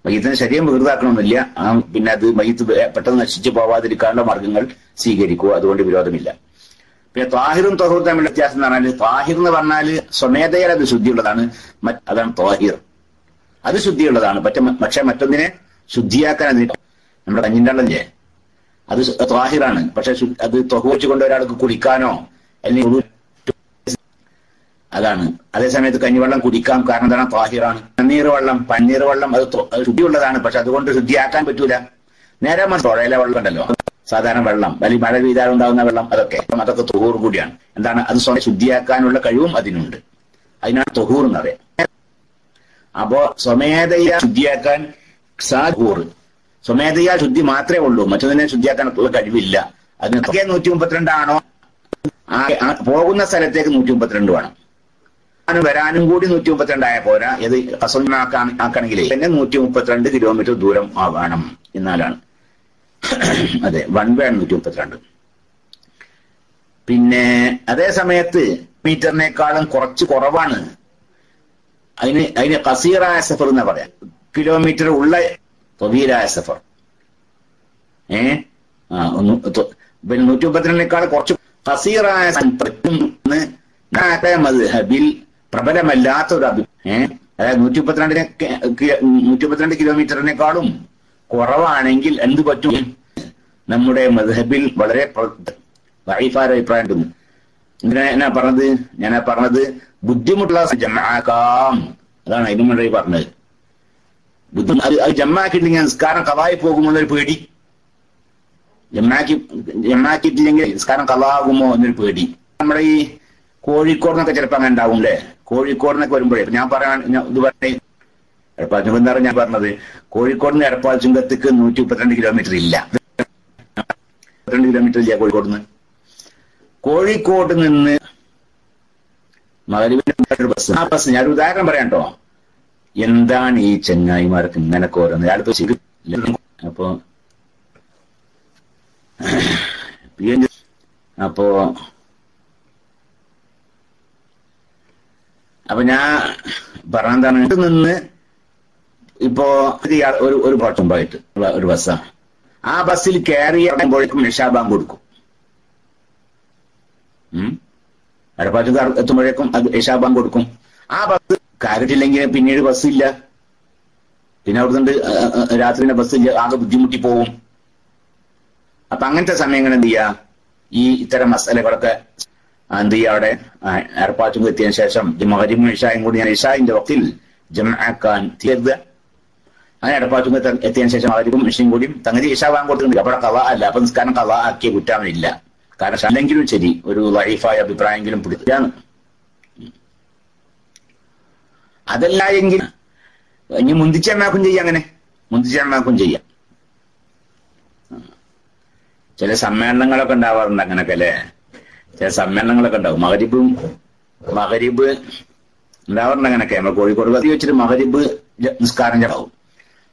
മയ്യിത്തിന്റെ ശരീരം വികൃതാക്കണമെന്നില്ല, പിന്നെ അത് മയ്യിത്ത് പെട്ടെന്ന് നശിച്ചു പോവാതിരിക്കാനുള്ള മാർഗങ്ങൾ സ്വീകരിക്കുക, അതുകൊണ്ട് വിരോധമില്ല. പിന്നെ താഹിറും തഹൂറും തമ്മിലുള്ള വ്യത്യാസം എന്ന് പറഞ്ഞാൽ, താഹിർ എന്ന് പറഞ്ഞാൽ സ്വമേധയാൽ അത് ശുദ്ധിയുള്ളതാണ്, അതാണ് താഹിർ, അത് ശുദ്ധിയുള്ളതാണ്. പക്ഷെ മറ്റൊന്നിനെ ശുദ്ധിയാക്കാൻ അതിന് നമ്മുടെ കഞ്ഞിന്റെ വെള്ളല്ലേ അത് താഹിറാണ്, പക്ഷെ അത് തൊഹൂച്ച് കൊണ്ട് ഒരാൾക്ക് കുടിക്കാനോ അല്ലെങ്കിൽ അതാണ്. അതേസമയത്ത് കഞ്ഞിവെള്ളം കുടിക്കാം, കാരണം എന്താണ്? താഹിറാണ്. പന്നീർ വെള്ളം അത് ശുദ്ധിയുള്ളതാണ്, പക്ഷെ അതുകൊണ്ട് ശുദ്ധിയാക്കാൻ പറ്റൂല. നേരെ തുഴയിലെ വെള്ളം ഉണ്ടല്ലോ, സാധാരണ വെള്ളം, അല്ലെങ്കിൽ മഴ പെയ്താൽ ഉണ്ടാകുന്ന വെള്ളം, അതൊക്കെ തൊഹൂർ കൂടിയാണ്. എന്താണ്? അത് സ്വയം ശുദ്ധിയാക്കാനുള്ള കഴിവും അതിനുണ്ട്, അതിനാണ് തൊഹൂർ എന്ന് പറയാം. അപ്പോ സ്വമേധയാ ശുദ്ധിയാക്കാൻ സാഹൂർ, സ്വമേധയാ ശുദ്ധി മാത്രമേ ഉള്ളൂ, മറ്റൊന്നിനെ ശുദ്ധിയാക്കാനുള്ള കഴിവില്ല. അതിന് 132 ആണോ? പോകുന്ന സ്ഥലത്തേക്ക് 132 വേണം, വരാനും കൂടി 132 ആയ പോരാ. ഇത് ആക്കണമെങ്കിൽ തന്നെ 132 കിലോമീറ്റർ ദൂരം വേണം, എന്നാലാണ്. അതെ, 1 വേ 132. പിന്നെ അതേ സമയത്ത് മീറ്ററിനേക്കാളും കുറച്ച് കുറവാണ്. അതിന് കസീറായ സഫർ എന്ന് പറയാം, കിലോമീറ്റർ ഉള്ള തൊവീലായ സഫർ. 132 കുറച്ച് കസീറായ മദ്ഹബിൽ പ്രബലമല്ലാത്ത ഒരു അതായത് 132 കിലോമീറ്ററിനേക്കാളും കുറവാണെങ്കിൽ എന്ത് പറ്റും? നമ്മുടെ മദ്ഹബിൽ വളരെ ദഈഫായ അഭിപ്രായം ഉണ്ട്. ഞാനാ പറഞ്ഞത് ബുദ്ധിമുട്ടുള്ള ജമാക്കാം, അതാണ് അതിനു വേണ്ടി പറഞ്ഞത്. അത് ജമാക്കിയിട്ടില്ലെങ്കിൽ നിസ്കാരം ഖളായി പോകുമോ എന്നൊരു പേടി, ജമാക്കിയിട്ടില്ലെങ്കിൽ നിസ്കാരം ഖളാകുമോ എന്നൊരു പേടി. നമ്മുടെ ഈ കോഴിക്കോടിനൊക്കെ ചിലപ്പോൾ അങ്ങനെ ഉണ്ടാവും അല്ലേ? കോഴിക്കോടിനൊക്കെ വരുമ്പോഴേ ഞാൻ ഇത് പറഞ്ഞേ എടപ്പാൾ ചുങ്കത്താണ് ഞാൻ പറഞ്ഞത്. കോഴിക്കോടിന് എടപ്പാൾ ചുങ്കത്തേക്ക് 132 കിലോമീറ്റർ ഇല്ല, 2 കിലോമീറ്റർ ഇല്ല കോഴിക്കോടിന്. കോഴിക്കോട് നിന്ന് മഗ്‌രിബിന് ബസ്, ആ ബസ് ഞാൻ ഒരു ഉദാഹരണം പറയാം കേട്ടോ. എന്താണ് ഈ ചെങ്ങായിമാർക്ക് ഇങ്ങനൊക്കെ ഓരോന്ന് ഞാനിപ്പോ ശരി. അപ്പൊ ഞാൻ പറഞ്ഞെന്താണ്, നിന്ന് ഇപ്പോ ഒരു മുമ്പായിട്ട് ഒരു ബസ്സാണ്. ആ ബസ്സിൽ കയറി ഇറങ്ങുമ്പോഴേക്കും ഇശാബാങ്ക് കൊടുക്കും. എടപ്പാളത്ത് എത്തുമ്പോഴേക്കും അത് ഇശാബാങ്ക് കൊടുക്കും. ആ ബസ് കയറിയിട്ടില്ലെങ്കിൽ പിന്നീട് ബസ്സില്ല, പിന്നെ അവിടുന്ന് രാത്രിന്റെ ബസ്സില്ല, ആകെ ബുദ്ധിമുട്ടി പോവും. അപ്പൊ അങ്ങനത്തെ സമയങ്ങൾ എന്ത് ചെയ്യാ, ഈ ഇത്തരം മസാലകളൊക്കെ എന്ത് ചെയ്യാ, അവിടെ എടപ്പാളത്തും എത്തിയതിനു ശേഷം മഗ്‌രിബും ഇശായും കൂടി ഞാൻ ഇശായിന്റെ വക്തിൽ ജംഅക്കാൻ തീർക്കുക. അങ്ങനെ എടപ്പാളത്തും എത്തിയതിനു ശേഷം മഗ്‌രിബും ഇശയും കൂടി തങ്ങതി ഇശാ ബാങ്ക് കൊടുക്കുന്നുണ്ട്. അപ്പോൾ ഖളാ അല്ല, അപ്പൊ നിസ്കാരം ഖളാ ആക്കിയ കുറ്റാമില്ല. കാരണം അല്ലെങ്കിലും ശരി ഒരു ദഈഫായ അഭിപ്രായമെങ്കിലും പിടിക്കുകയാണ്. അതല്ല എങ്കിൽ ഇനി മുന്തിച്ചെണ്ണാക്കും ചെയ്യാം, അങ്ങനെ മുന്തിച്ചെണ്ണാക്കും ചെയ്യാം. ചില സമ്മേളനങ്ങളൊക്കെ ഉണ്ടാവാറുണ്ട് അങ്ങനൊക്കെ അല്ലെ, ചില സമ്മേളനങ്ങളൊക്കെ ഉണ്ടാവും. മഗ്‌രിബ് ഉണ്ടാവാറുണ്ട് അങ്ങനൊക്കെ. നമ്മൾ കോഴിക്കോട് പതി വെച്ചിട്ട് മഗ്‌രിബ് നിസ്കാരം ചാവും.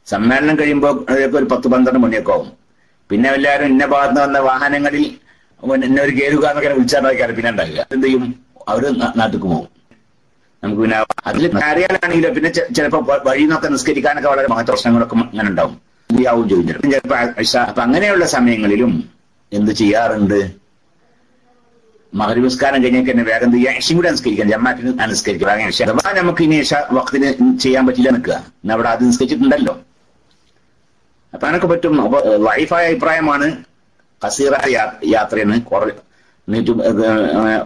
സമ്മേളനം കഴിയുമ്പോൾ ഒരു 10-12 മണിയൊക്കെ ആവും. പിന്നെ എല്ലാവരും ഇന്ന ഭാഗത്ത് വന്ന വാഹനങ്ങളിൽ എന്നെ ഒരു കേറുക എന്നൊക്കെ വിളിച്ചാൽ പിന്നെ ഉണ്ടാകുക. എന്ത് ചെയ്യും, അവര് നാട്ടിലേക്ക് പോകും. നമുക്ക് പിന്നെ അതിൽ അറിയാനാണെങ്കിലോ പിന്നെ ചിലപ്പോ വഴി നിന്നൊക്കെ നിസ്കരിക്കാനൊക്കെ വളരെ മഹത്വ പ്രശ്നങ്ങളൊക്കെ അങ്ങനെ ഉണ്ടാവും. എന്തിയാവും ചോദിച്ചിട്ട് ചിലപ്പോ അപ്പൊ അങ്ങനെയുള്ള സമയങ്ങളിലും എന്ത് ചെയ്യാറുണ്ട്, മഗ്‌രിബ് നിസ്കാരം കഴിഞ്ഞേക്ക് തന്നെ വേഗം ചെയ്യാൻ ഇശയും കൂടെ നിസ്കരിക്കാം, ജമാഅത്തിന് നിസ്കരിക്കുക. അഥവാ നമുക്ക് ഇനി ഇശ വഖ്തിന് ചെയ്യാൻ പറ്റില്ല നിൽക്കുക, എന്നാ അവിടെ അത് നിസ്കരിച്ചിട്ടുണ്ടല്ലോ. അപ്പൊ അതൊക്കെ പറ്റും. അപ്പൊ ലൈഫായ അഭിപ്രായമാണ് കസീറ യാത്രയെന്ന് എന്നിട്ടും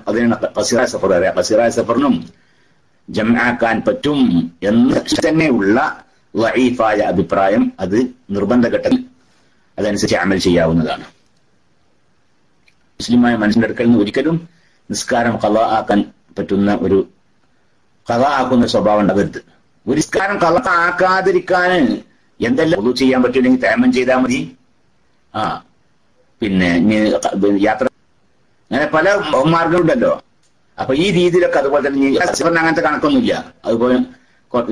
അതിനാണ് ഖസീറായ സഫർ പറയാം. ഖസീറായ സഫറിനും ജംആക്കാൻ പറ്റും എന്ന് തന്നെയുള്ള ദഈഫായ അഭിപ്രായം അത് നിർബന്ധ ഘട്ടത്തിൽ അതനുസരിച്ച് അമൽ ചെയ്യാവുന്നതാണ്. മുസ്ലിമായ മനുഷ്യന്റെ അടുക്കൽ നിന്ന് ഒരിക്കലും നിസ്കാരം ഖളാ ആക്കാൻ പറ്റുന്ന ഒരു ഖളാ ആക്കുന്ന സ്വഭാവം ഉണ്ടാകരുത്. ഒരു നിസ്കാരം ഖളാ ആക്കാതിരിക്കാൻ എന്തെല്ലാം വുളു ചെയ്യാൻ പറ്റില്ലെങ്കിൽ തയമ്മം ചെയ്താൽ മതി. പിന്നെ യാത്ര അങ്ങനെ പല മാർഗങ്ങളുണ്ടല്ലോ. അപ്പൊ ഈ രീതിയിലൊക്കെ അതുപോലെ തന്നെ അങ്ങനത്തെ കണക്കൊന്നുമില്ല. അതുപോലെ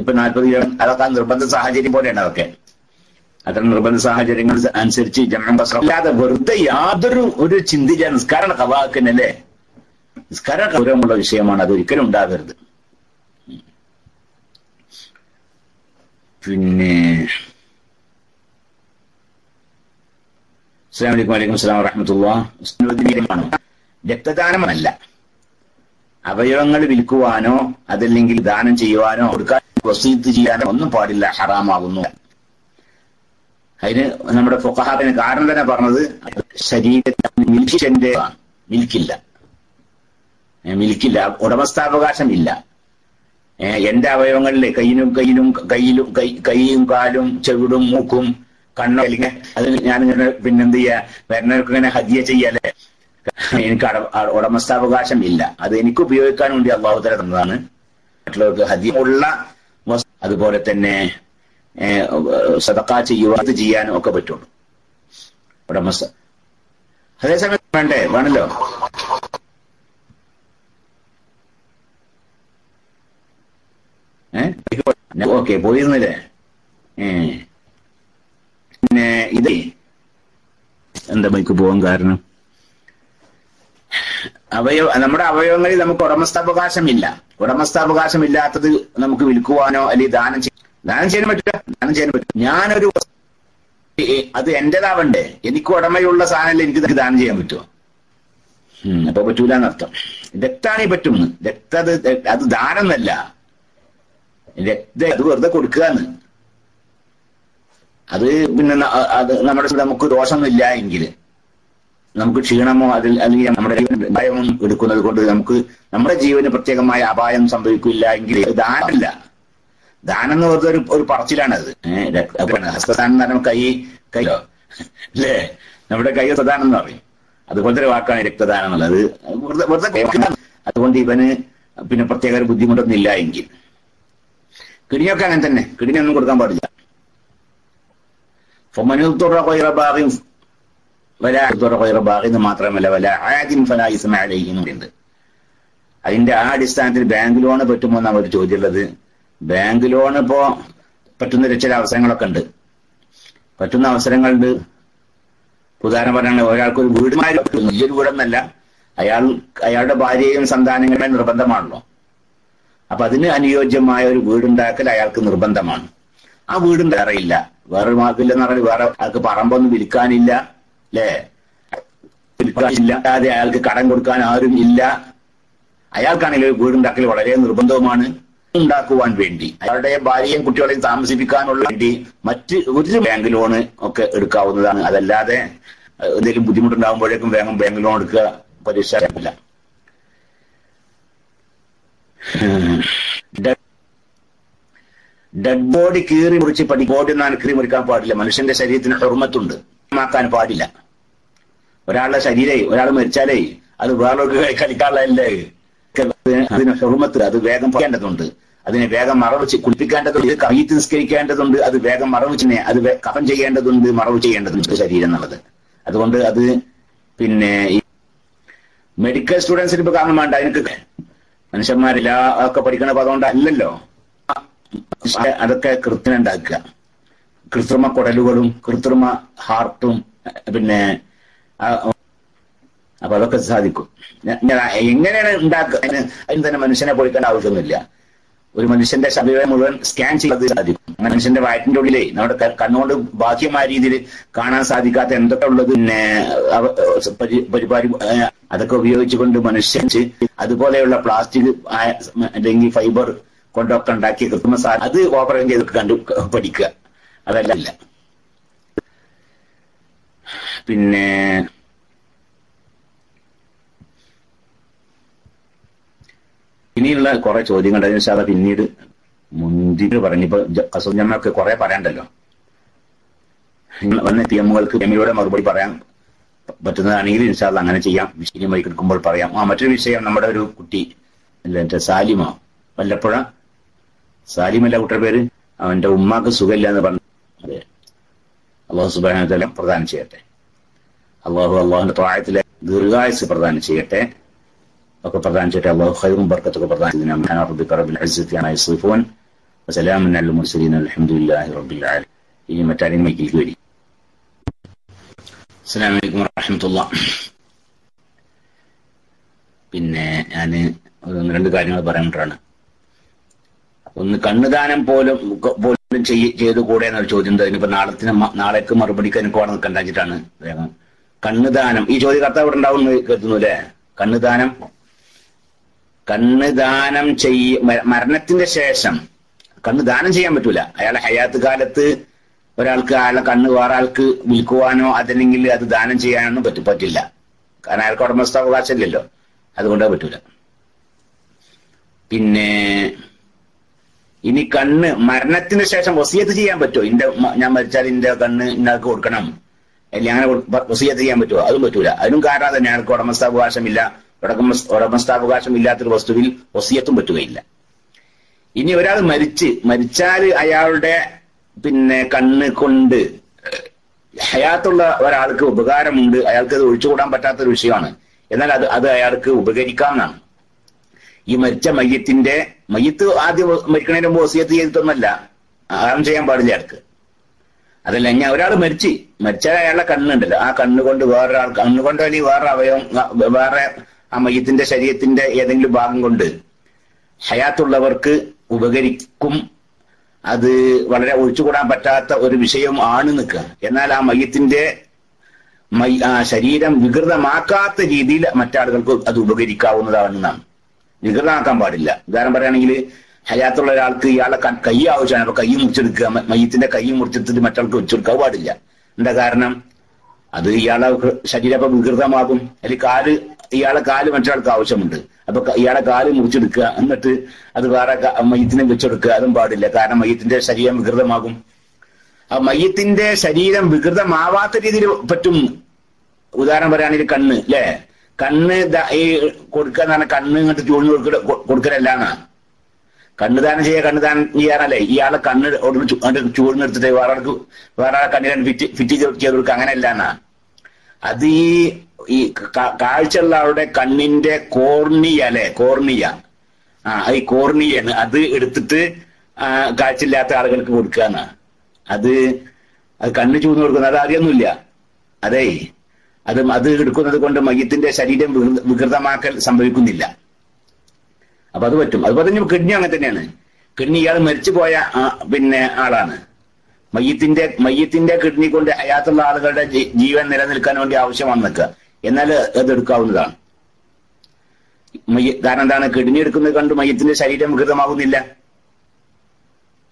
ഇപ്പൊ 40 അതൊക്കെ നിർബന്ധ സാഹചര്യം പോലെയാണ്. അതൊക്കെ അത്ര നിർബന്ധ സാഹചര്യങ്ങൾ അനുസരിച്ച് ജംഅം ഖസ്ർ അല്ലാതെ വെറുതെ യാതൊരു ഒരു ചിന്തിച്ച നിസ്കാരം ഖളാക്കുന്നല്ലേ, നിസ്കാരം ഗൗരവമുള്ള വിഷയമാണ്. അതൊരിക്കലും ഉണ്ടാകരുത്. പിന്നെ അസ്സലാമു അലൈക്കും വലൈക്കും അസ്സലാം വറഹ്മത്തുള്ളാഹി. രക്തദാനമല്ല, അവയവങ്ങൾ വിൽക്കുവാനോ അതല്ലെങ്കിൽ ദാനം ചെയ്യുവാനോ കൊടുക്കാൻ വസീയത്ത് ചെയ്യാനോ ഒന്നും പാടില്ല, ഹറാമാകുന്നു. അതിന് നമ്മുടെ ഫുഖഹാവിന് കാരണം തന്നെ പറഞ്ഞത് ശരീരത്തിൽ മിൽക്കില്ല, ഉടമസ്ഥാവകാശം ഇല്ല. എന്റെ അവയവങ്ങളിലെ കൈയും കാലും ചെവിടും മൂക്കും കണ്ണും അല്ലെങ്കിൽ അത് ഞാനിങ്ങനെ പിന്നെന്ത് ചെയ്യാ വരുന്നവർക്ക് ഇങ്ങനെ ഹദിയ ചെയ്യല്ലേ, എനിക്ക് ഉടമസ്ഥാവകാശം ഇല്ല. അത് എനിക്ക് ഉപയോഗിക്കാൻ വേണ്ടി അള്ളാഹു തആല തന്നതാണ്. മറ്റുള്ളവർക്ക് ഹദിയ ഉള്ള അതുപോലെ തന്നെ സദഖ ചെയ്യുവാൻ ചെയ്യാനും ഒക്കെ പറ്റുള്ളൂ. ഉടമസ്ഥ അതേസമയം വേണല്ലോ. ഓക്കെ പോയിരുന്നില്ലേ. പിന്നെ ഇത് എന്താ ബൈക്ക് പോകാൻ കാരണം നമ്മുടെ അവയവങ്ങളിൽ നമുക്ക് ഉടമസ്ഥാവകാശമില്ല. ഉടമസ്ഥാവകാശമില്ലാത്തത് നമുക്ക് വിൽക്കുവാനോ അല്ലെങ്കിൽ ദാനം ചെയ്യാൻ പറ്റില്ല. ഞാനൊരു അത് എന്റേതാവണ്ടേ, എനിക്ക് ഉടമയുള്ള സാധനം എനിക്ക് ദാനം ചെയ്യാൻ പറ്റുമോ? അപ്പൊ പറ്റൂല എന്നർത്ഥം. രക്താണീ പറ്റും. അത് ദാനം എന്നല്ല, അത് വെറുതെ കൊടുക്കുകയെന്ന്. അത് പിന്നെ അത് നമുക്ക് ദോഷമൊന്നുമില്ല എങ്കിൽ, നമുക്ക് ക്ഷീണമോ അല്ലെങ്കിൽ നമ്മുടെ ഭയമോ എടുക്കുന്നത് കൊണ്ട് നമുക്ക് നമ്മുടെ ജീവന് പ്രത്യേകമായ അപായം സംഭവിക്കില്ല എങ്കിൽ ദാനമല്ല. ദാനം എന്ന് പറഞ്ഞ ഒരു പറച്ചിലാണത്. ഹസ്തദാനം എന്ന് പറഞ്ഞാൽ കൈയോ അല്ലേ, നമ്മുടെ കൈ ഹസ്തദാനം എന്ന് പറയും. അതുപോലത്തെ ഒരു വാക്കാണ് രക്തദാനം എന്നുള്ളത്. വെറുതെ അതുകൊണ്ട് ഇവന് പിന്നെ പ്രത്യേക ഒരു ബുദ്ധിമുട്ടൊന്നും ഇല്ല എങ്കിൽ. കിണിയൊക്കെ അങ്ങനെ തന്നെ, കിണിയൊന്നും കൊടുക്കാൻ പാടില്ല. എന്ന് മാത്രമല്ല അതിന്റെ ആ അടിസ്ഥാനത്തിൽ ബാങ്ക് ലോണ് പറ്റുമോ എന്നാണ് ഒരു ചോദ്യമുള്ളത്. ബാങ്ക് ലോൺ ഇപ്പോ പറ്റുന്ന ചില അവസരങ്ങളൊക്കെ ഉണ്ട്, പറ്റുന്ന അവസരങ്ങളുണ്ട്. ഉദാഹരണം പറഞ്ഞാൽ ഒരാൾക്കൊരു വീടുമായി വലിയൊരു വീടെന്നല്ല, അയാളുടെ ഭാര്യയും സന്താനങ്ങളും നിർബന്ധമാണല്ലോ. അപ്പൊ അതിന് അനുയോജ്യമായ ഒരു വീടുണ്ടാക്കൽ അയാൾക്ക് നിർബന്ധമാണ്. ആ വീട് വേറെയില്ല, വേറൊരു മാർഗമില്ലെന്ന് പറഞ്ഞാൽ വേറെ അയാൾക്ക് പറമ്പൊന്നും വിൽക്കാനില്ല അല്ലേ, വിൽക്കാനില്ലാതെ അയാൾക്ക് കടം കൊടുക്കാൻ ആരും ഇല്ല. അയാൾക്കാണെങ്കിൽ ഒരു വീടുണ്ടാക്കൽ വളരെ നിർബന്ധവുമാണ്. ഉണ്ടാക്കുവാൻ വേണ്ടി അയാളുടെ ഭാര്യയും കുട്ടികളെയും താമസിപ്പിക്കാനുള്ള വേണ്ടി മറ്റ് ഒരു ബാങ്ക് ലോണ് ഒക്കെ എടുക്കാവുന്നതാണ്. അതല്ലാതെ എന്തെങ്കിലും ബുദ്ധിമുട്ടുണ്ടാകുമ്പോഴേക്കും വേഗം ബാങ്ക് ലോൺ എടുക്കുക പരിശീലിക്കില്ല. ഡെഡ് ബോഡി കീറി മുറിച്ച് ബോഡി ഒന്നും കീറി മുറിക്കാൻ പാടില്ല. മനുഷ്യന്റെ ശരീരത്തിന് ഹുർമത്തുണ്ട്, ആക്കാൻ പാടില്ല. ഒരാളുടെ ശരീരം ഒരാൾ മരിച്ചാലേ അത് വേറൊരു കളിക്കാനുള്ളതല്ലേ. അതിന് ഹുർമത്ത്, അത് വേഗം പറയേണ്ടതുണ്ട്, അതിനെ വേഗം മറവ് കുളിപ്പിക്കേണ്ടതുണ്ട്, കയ്യത്ത് നിസ്കരിക്കേണ്ടതുണ്ട്, അത് വേഗം മറവ് അത് കഫൻ ചെയ്യേണ്ടതുണ്ട്, മറവ് ചെയ്യേണ്ടതുണ്ട് ശരീരം എന്നുള്ളത്. അതുകൊണ്ട് അത് പിന്നെ ഈ മെഡിക്കൽ സ്റ്റുഡൻസിന് ഇപ്പൊ കാരണം വേണ്ട. അതിനൊക്കെ മനുഷ്യന്മാരില്ല ഒക്കെ പഠിക്കണ അതുകൊണ്ട് അല്ലല്ലോ. അതൊക്കെ കൃത്രിമം ഉണ്ടാക്കുക, കൃത്രിമ കുടലുകളും കൃത്രിമ ഹാർട്ടും പിന്നെ അപ്പൊ അതൊക്കെ സാധിക്കും. എങ്ങനെയാണ് ഉണ്ടാക്കുക അതിന് തന്നെ മനുഷ്യനെ പൊളിക്കേണ്ട ആവശ്യമൊന്നുമില്ല. ഒരു മനുഷ്യന്റെ ശരീരം മുഴുവൻ സ്കാൻ ചെയ്ത് സാധിക്കും. മനുഷ്യന്റെ വയറ്റിന്റെ ഉള്ളിലേ നമ്മുടെ കണ്ണുകൊണ്ട് ബാഹ്യമായ രീതിയിൽ കാണാൻ സാധിക്കാത്ത എന്തൊക്കെ ഉള്ളത് പിന്നെ പരിപാടി അതൊക്കെ ഉപയോഗിച്ചുകൊണ്ട് മനുഷ്യൻ അതുപോലെയുള്ള പ്ലാസ്റ്റിക് അല്ലെങ്കിൽ ഫൈബർ കൊണ്ടൊക്കെ ഉണ്ടാക്കിയ കൃത്രിമ അത് ഓപ്പറേഷൻ ചെയ്ത് പഠിക്കുക, അതല്ല. പിന്നെ ഇനിയുള്ള കുറെ ചോദ്യങ്ങൾ അത് പിന്നീട് മുന്തിരി പറഞ്ഞിപ്പോ കസൂഞ്ഞമ്മൊക്കെ കുറെ പറയണ്ടല്ലോ. വന്ന പിഎമ്മുകൾക്ക് എമ്മിലൂടെ മറുപടി പറയാൻ പറ്റുന്നതാണെങ്കിൽ ഇൻഷാല്ല അങ്ങനെ ചെയ്യാം. വിഷയമായി എടുക്കുമ്പോൾ പറയാം. മറ്റൊരു വിഷയം, നമ്മുടെ ഒരു കുട്ടി സാലിമ വല്ലപ്പുഴ, സാലിമല്ല കുട്ടിയുടെ പേര്, അവന്റെ ഉമ്മാക്ക് സുഖമില്ല എന്ന് പറഞ്ഞു. അതെ, അള്ളാഹു സുബ്ഹാനഹു വ തആല പ്രദാനം ചെയ്യട്ടെ. അള്ളാഹുവിന്റെ ത്വാഅത്തിലെ ദീർഘായുസ് പ്രദാനം ചെയ്യട്ടെ, ഒക്കെ പ്രദാനം ചെയ്യട്ടെ. അള്ളാഹു ഖൈറും ബർക്കത്തൊക്കെ പ്രദാനം ചെയ്യട്ടെ. വസലാമുൻ അലൽ മുർസലീൻ അൽഹംദുലില്ലാഹി റബ്ബിൽ ആലമീൻ. ഇനി മറ്റാരെയും മൈക്കിലേക്ക് വരി. അസ്സലാമു അലൈക്കും വറഹ്മത്തുള്ളാഹി. പിന്നെ ഞാന് ഒന്ന് രണ്ട് കാര്യങ്ങൾ പറയാനാണ്. ഒന്ന്, കണ്ണുദാനം പോലും ചെയ്തു കൂടെ എന്നൊരു ചോദ്യം. ഇനിയിപ്പോ നാളേക്ക് മറുപടിക്ക് എനിക്ക് അവിടെ നിൽക്കണ്ടാച്ചിട്ടാണ് വേഗം. കണ്ണുദാനം, ഈ ചോദ്യകർത്താവ് ഇവിടെ ഉണ്ടാവും എന്ന് കരുതുന്നു അല്ലെ? കണ്ണുദാനം മരണത്തിന്റെ ശേഷം കണ്ണുദാനം ചെയ്യാൻ പറ്റൂല. അയാളെ ഹയാത്ത് കാലത്ത് ഒരാൾക്ക് അയാളെ കണ്ണ് വേറെ ആൾക്ക് വിൽക്കുവാനോ അതല്ലെങ്കിൽ അത് ദാനം ചെയ്യാനൊന്നും പറ്റില്ല. കാരണം അയാൾക്ക് ഉടമസ്ഥാവകാശം ഇല്ലല്ലോ, അതുകൊണ്ട് പറ്റൂല. പിന്നെ ഇനി കണ്ണ് മരണത്തിന് ശേഷം വസിയത്ത് ചെയ്യാൻ പറ്റുമോ? ഞാൻ മരിച്ചാൽ ഇന്റെ കണ്ണ് ഇന്നാൾക്ക് കൊടുക്കണം അല്ലെങ്കിൽ അങ്ങനെ വസിയത്ത് ചെയ്യാൻ പറ്റുമോ? അതും പറ്റൂല. അതിനും കാരണം തന്നെ അയാൾക്ക് ഉടമസ്ഥാവകാശമില്ല. ഉടമസ്ഥാവകാശം ഇല്ലാത്തൊരു വസ്തുവിൽ വസിയത്തും പറ്റുകയില്ല. ഇനി ഒരാൾ മരിച്ചാൽ അയാളുടെ പിന്നെ കണ്ണ് കൊണ്ട് ഹയാത്തുള്ള ഒരാൾക്ക് ഉപകാരമുണ്ട്, അയാൾക്ക് അത് ഒഴിച്ചുകൂടാൻ പറ്റാത്തൊരു വിഷയമാണ്. എന്നാൽ അത് അയാൾക്ക് ഉപകരിക്കാമെന്നാണ്. ഈ മരിച്ച മയ്യത്ത് ആദ്യം മരിക്കണതിന് മുമ്പ് വസിയത്ത് ചെയ്തിട്ടൊന്നല്ല, ആരും ചെയ്യാൻ പാടില്ല അയാൾക്ക്. അതല്ല, ഞാൻ ഒരാൾ മരിച്ചാൽ അയാളുടെ കണ്ണുണ്ടല്ലോ, ആ കണ്ണുകൊണ്ട് വേറൊരാൾ കണ്ണുകൊണ്ടോ അല്ലെങ്കിൽ വേറെ അവയവം വേറെ ആ മയ്യത്തിന്റെ ശരീരത്തിന്റെ ഏതെങ്കിലും ഭാഗം കൊണ്ട് ഹയാത്തുള്ളവർക്ക് ഉപകരിക്കും. അത് വളരെ ഒഴിച്ചുകൂടാൻ പറ്റാത്ത ഒരു വിഷയം ആണ് നിൽക്കുക. എന്നാൽ ആ മയ്യത്തിന്റെ ശരീരം വികൃതമാക്കാത്ത രീതിയിൽ മറ്റാളുകൾക്ക് അത് ഉപകരിക്കാവുന്നതാണെന്നാണ്. വികൃതമാക്കാൻ പാടില്ല. ഉദാഹരണം പറയുകയാണെങ്കിൽ, ഹയാത്തുള്ള ഒരാൾക്ക് ഇയാളെ കൈ ആവശ്യമാണ്, അപ്പൊ കൈ മുറിച്ചെടുക്കുക, മയ്യത്തിന്റെ കൈ മുറിച്ചെടുത്തിട്ട് മറ്റാൾക്ക് വെച്ചെടുക്കാൻ പാടില്ല. എന്താ കാരണം? അത് ഇയാളെ ശരീരം അപ്പൊ വികൃതമാകും. അല്ലെങ്കിൽ ഇയാളെ കാല് മറ്റൊരാൾക്ക് ആവശ്യമുണ്ട്, അപ്പൊ ഇയാളെ കാല് മുറിച്ചെടുക്കുക എന്നിട്ട് അത് വേറെ മയ്യത്തിനെ വെച്ചെടുക്കുക, അതും പാടില്ല. കാരണം മയ്യത്തിന്റെ ശരീരം വികൃതമാകും. ആ മയ്യത്തിന്റെ ശരീരം വികൃതമാവാത്ത രീതിയിൽ പറ്റും. ഉദാഹരണം പറയുകയാണെങ്കിൽ കണ്ണ് അല്ലെ, കണ്ണ് ഈ കൊടുക്കുക എന്ന് പറഞ്ഞാൽ കണ്ണ് ഇങ്ങോട്ട് ചൂഴ്ന്ന് കൊടുക്കലല്ലാന്നാ. കണ്ണുദാനം ചെയ്യാനല്ലേ ഇയാളെ കണ്ണ് ചൂഴ്ന്നെടുത്തിട്ട് വേറെ കണ്ണിനെ ഫിറ്റ് ചെയ്ത് കൊടുക്കുക, അങ്ങനെയല്ലാന്നാ. അത് ഈ കാഴ്ചയുള്ള ആളുടെ കണ്ണിന്റെ കോർണിയ ഈ കോർണിയാണ്, അത് എടുത്തിട്ട് കാഴ്ചയില്ലാത്ത ആളുകൾക്ക് കൊടുക്കുകയെന്നാ. അത് കണ്ണ് ചൂഴ്ന്ന് കൊടുക്കുന്നത് അത് അറിയൊന്നുമില്ല. അതേ അത് എടുക്കുന്നത് കൊണ്ട് മയ്യത്തിന്റെ ശരീരം വികൃതമാക്കൽ സംഭവിക്കുന്നില്ല. അപ്പൊ അത് പറ്റും. അത് പറഞ്ഞു കിഡ്നി അങ്ങനെ തന്നെയാണ്. കിഡ്നി ഇയാൾ മരിച്ചുപോയ പിന്നെ ആളാണ്. മയ്യത്തിന്റെ കിഡ്നി കൊണ്ട് ഹയാത്തുള്ള ആളുകളുടെ ജീവൻ നിലനിൽക്കാൻ വേണ്ടി ആവശ്യമാണ് നിൽക്കുക. എന്നാൽ അത് എടുക്കാവുന്നതാണ്. കാരണം എന്താണ്? കിഡ്നി എടുക്കുന്നത് കണ്ട് മയ്യത്തിന്റെ ശരീരം വികൃതമാകുന്നില്ല.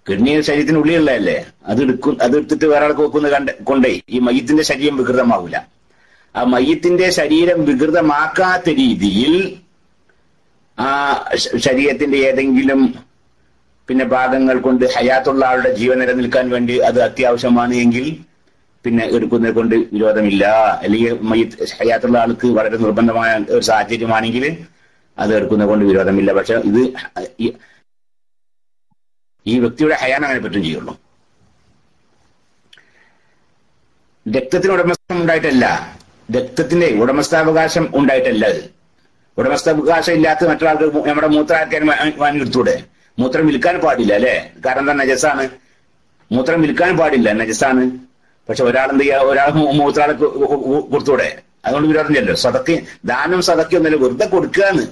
കിഡ്നി ശരീരത്തിനുള്ളിലുള്ളതല്ലേ, അതെടുത്തിട്ട് വേറെ ആൾക്ക് വെക്കുന്നത് കൊണ്ടേ ഈ മയ്യത്തിന്റെ ശരീരം വികൃതമാവില്ല. ആ മയ്യത്തിന്റെ ശരീരം വികൃതമാക്കാത്ത രീതിയിൽ ആ ശരീരത്തിന്റെ ഏതെങ്കിലും പിന്നെ ഭാഗങ്ങൾ കൊണ്ട് ഹയാത്തുള്ള ആളുടെ ജീവൻ നിലനിൽക്കാൻ വേണ്ടി അത് അത്യാവശ്യമാണ് എങ്കിൽ പിന്നെ എടുക്കുന്നത് കൊണ്ട് വിരോധമില്ല. അല്ലെങ്കിൽ ഹയാത്തുള്ള ആൾക്ക് വളരെ നിർബന്ധമായ ഒരു സാഹചര്യമാണെങ്കിൽ അത് എടുക്കുന്നത് കൊണ്ട് വിരോധമില്ല. പക്ഷെ ഇത് ഈ വ്യക്തിയുടെ ഹയാൻ അങ്ങനെ പറ്റും ചെയ്യുള്ളൂ. രക്തത്തിന് ഉടമസ്ഥം ഉണ്ടായിട്ടല്ല, രക്തത്തിന്റെ ഉടമസ്ഥാവകാശം ഉണ്ടായിട്ടല്ല. അത് ഉടമസ്ഥാവകാശം ഇല്ലാത്ത മറ്റൊരാൾക്ക് നമ്മുടെ മൂത്രം ആർക്കാനും വാങ്ങി എടുത്തൂടെ? മൂത്രം വിൽക്കാൻ പാടില്ല അല്ലെ? കാരണം എന്താ? നജസാണ്. മൂത്രം വിൽക്കാൻ പാടില്ല, നജസാണ്. പക്ഷെ ഒരാളെന്ത് ചെയ്യാ? ഒരാൾ മൂത്രാൾക്ക് കൊടുത്തൂടെ? അതുകൊണ്ട് വിരോധമില്ലല്ലോ. ദാനം സദക്കൊന്നുമല്ല, വെറുതെ കൊടുക്കുകയെന്ന്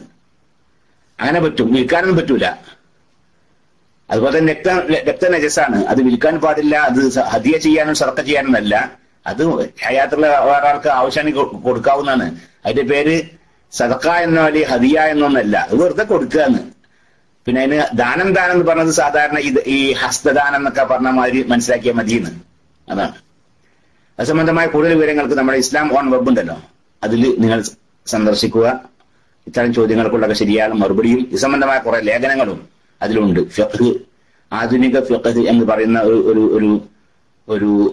അങ്ങനെ പറ്റും. വിൽക്കാനൊന്നും പറ്റൂല. അതുപോലെ തന്നെ രക്ത നജസാണ്, അത് വിൽക്കാൻ പാടില്ല. അത് ഹദിയ ചെയ്യാനും സദക്ക ചെയ്യാനും അല്ല. അത് ഹയാത്തുള്ള വേറെ ആൾക്ക് ആവശ്യമാണെങ്കിൽ കൊടുക്കാവുന്നതാണ്. അതിന്റെ പേര് സദക്ക എന്നോ അല്ലെങ്കിൽ ഹദിയ എന്നൊന്നല്ല, അത് വെറുതെ കൊടുക്കുകയെന്ന്. പിന്നെ അതിന് ദാനം എന്ന് പറഞ്ഞത് സാധാരണ ഈ ഹസ്തദാനം എന്നൊക്കെ പറഞ്ഞ മാതിരി മനസ്സിലാക്കിയാൽ മതിയെന്ന്. അതാണ്. അത് സംബന്ധമായ കൂടുതൽ വിവരങ്ങൾക്ക് നമ്മുടെ ഇസ്ലാം ഓൺ വെബ് ഉണ്ടല്ലോ, അതിൽ നിങ്ങൾ സന്ദർശിക്കുക. ഇത്തരം ചോദ്യങ്ങൾക്കുള്ള ശരിയായ മറുപടിയും ഇത് സംബന്ധമായ കുറെ ലേഖനങ്ങളും അതിലുണ്ട്. ഫിഖ്, ആധുനിക ഫിഖ് എന്ന് പറയുന്ന ഒരു ഒരു ഒരു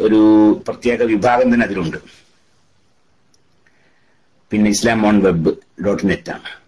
ഒരു പ്രത്യേക വിഭാഗം തന്നെ അതിലുണ്ട്. പിന്നെ islam on web.net ആണ്.